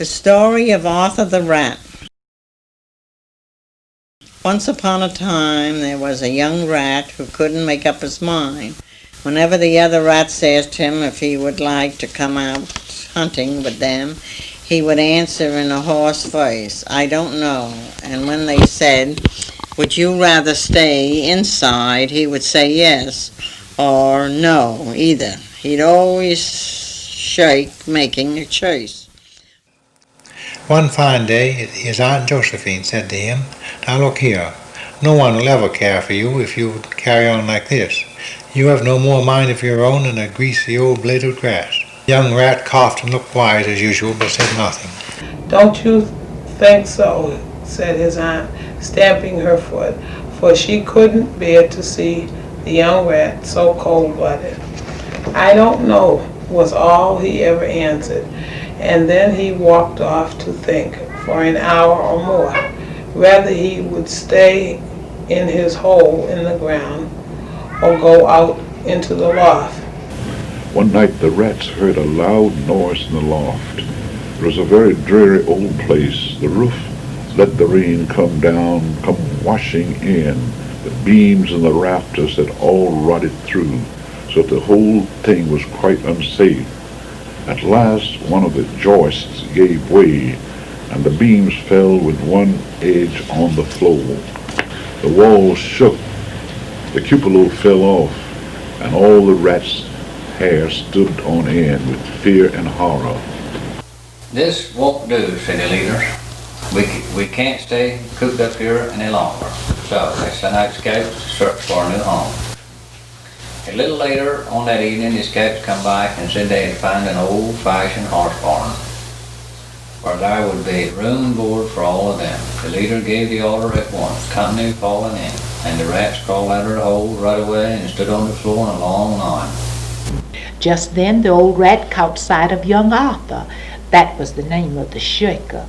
The story of Arthur the Rat. Once upon a time there was a young rat who couldn't make up his mind. Whenever the other rats asked him if he would like to come out hunting with them, he would answer in a hoarse voice, "I don't know." And when they said, "Would you rather stay inside?" he would say yes or no either. He'd always shake making a choice. One fine day, his Aunt Josephine said to him, "Now look here, no one will ever care for you if you carry on like this. You have no more mind of your own than a greasy old blade of grass." The young rat coughed and looked wise as usual, but said nothing. "Don't you think so?" said his aunt, stamping her foot, for she couldn't bear to see the young rat so cold-blooded. "I don't know," was all he ever answered, and then he walked off to think for an hour or more whether he would stay in his hole in the ground or go out into the loft. One night the rats heard a loud noise in the loft. It was a very dreary old place. The roof let the rain come down, come washing in. The beams and the rafters had all rotted through, so that the whole thing was quite unsafe. At last one of the joists gave way, and the beams fell with one edge on the floor. The walls shook, the cupola fell off, and all the rats' hair stood on end with fear and horror. "This won't do," said the leader. We can't stay cooped up here any longer. So they sent out scouts to search for a new home. A little later on that evening, the scouts come back and said they had found an old-fashioned horse barn, where there would be room and board for all of them. The leader gave the order at once, company falling in, and the rats crawled out of the hole right away and stood on the floor in a long line. Just then the old rat caught sight of young Arthur. That was the name of the shaker.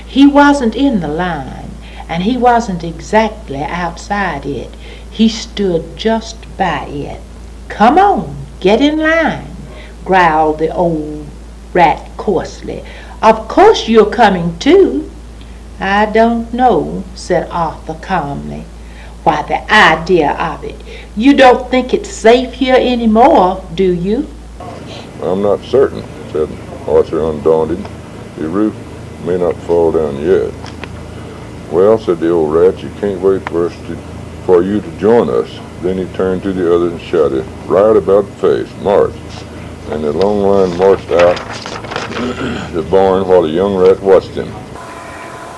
He wasn't in the line, and he wasn't exactly outside it. He stood just by it. "Come on, get in line," growled the old rat coarsely. "Of course you're coming too." "I don't know," said Arthur calmly. "Why, the idea of it. You don't think it's safe here anymore, do you?" "I'm not certain," said Arthur undaunted. "The roof may not fall down yet." "Well," said the old rat, "you can't wait for you to join us." Then he turned to the others and shouted, "Right about face, march!" And the long line marched out the barn while the young rat watched him.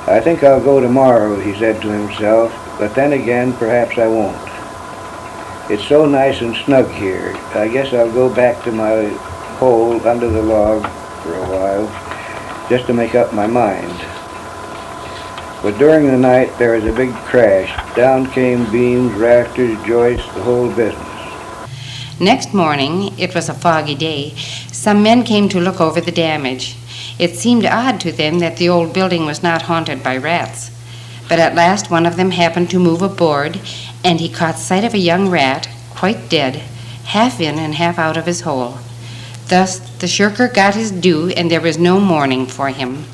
"I think I'll go tomorrow," he said to himself, "but then again, perhaps I won't. It's so nice and snug here. I guess I'll go back to my hole under the log for a while, just to make up my mind." But during the night there was a big crash. Down came beams, rafters, joists, the whole business. Next morning, it was a foggy day, some men came to look over the damage. It seemed odd to them that the old building was not haunted by rats. But at last one of them happened to move a board, and he caught sight of a young rat, quite dead, half in and half out of his hole. Thus the shirker got his due, and there was no mourning for him.